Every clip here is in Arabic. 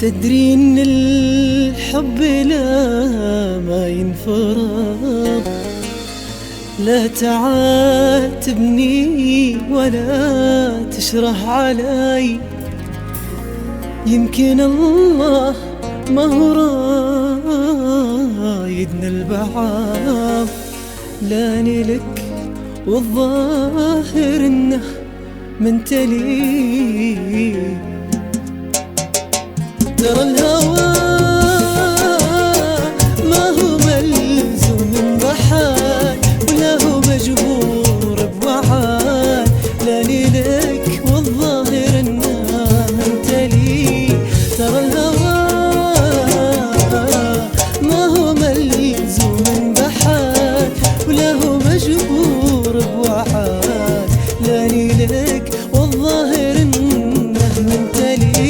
تدري ان الحب لا ما ينفرض، لا تعاتبني ولا تشرح علي. يمكن الله ما هو رايدنا البعض، لاني لك والظاهر انه منت لي. ترى الهوى ما هو ملزوم بحال، ولا هو مجبور بوعال، لاني لك والظاهر انه انت لي. ترى الهوى ما هو ملزوم بحال، ولا هو مجبور بوعال، لاني لك والظاهر انه انت لي.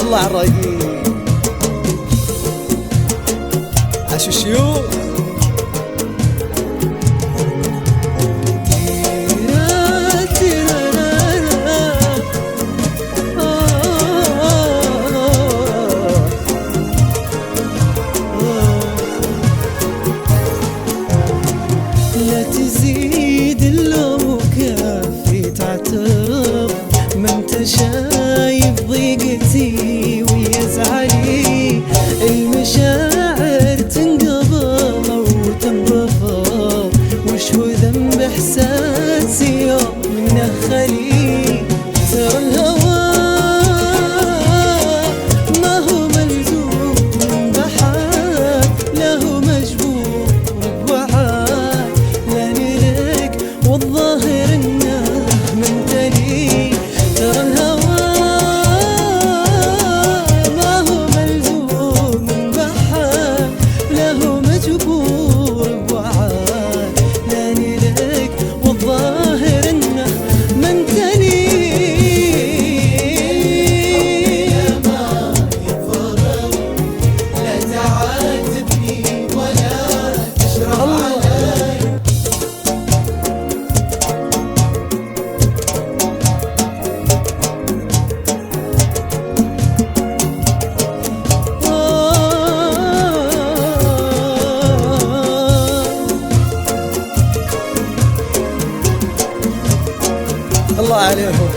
الله عالرايقين عاشوا الشيوخ. لا تزيد اللوم وكافي تعترض، ما انت شايف ضيقتي ويزعلي. المشاعر تنقبض وتنرفض، وش هو ذنب احساسي يوم انه خلي. ترى الهوى ما هو ملزوم بحال، لا هو مجبور بوعال، لاني لك والظاهر انه منت لي. ترى الهوى ما هو ملزوم بحال، لا هو مجبور بوعال، لاني لك والظاهر انه منت لي. لا تعاتبني ولا تشرح علي. الله عليهم.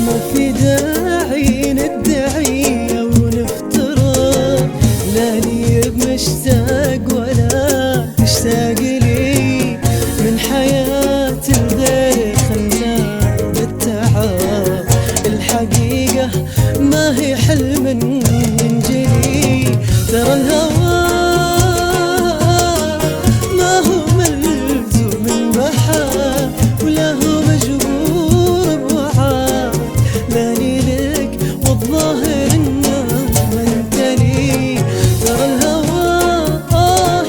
ما في داعي ندعي او نفترض، لاني بمشتاق ولا تشتاق لي. من حياة الغير خلنا بالتعب، الحقيقة ما هي حلم ينجلي. ترى الهوى ما هو ملزوم بحال، ولا هو مجبور بوعال، لاني لك والظاهر انه منت لي. ترى الهوى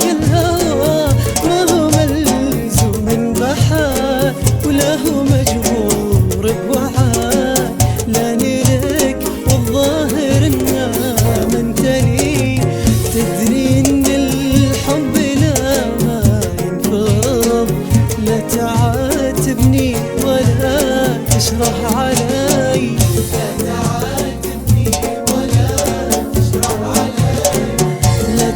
يا الهوى ما هو ملزوم بحال، ولا هو مجبور بوعال، لاني لك والظاهر انه منت لي. تدري ان الحب لا ما ينفرض، لا تعاتبني ولا تشرح علي. لا تعاتبني ولا تشرح علي. لا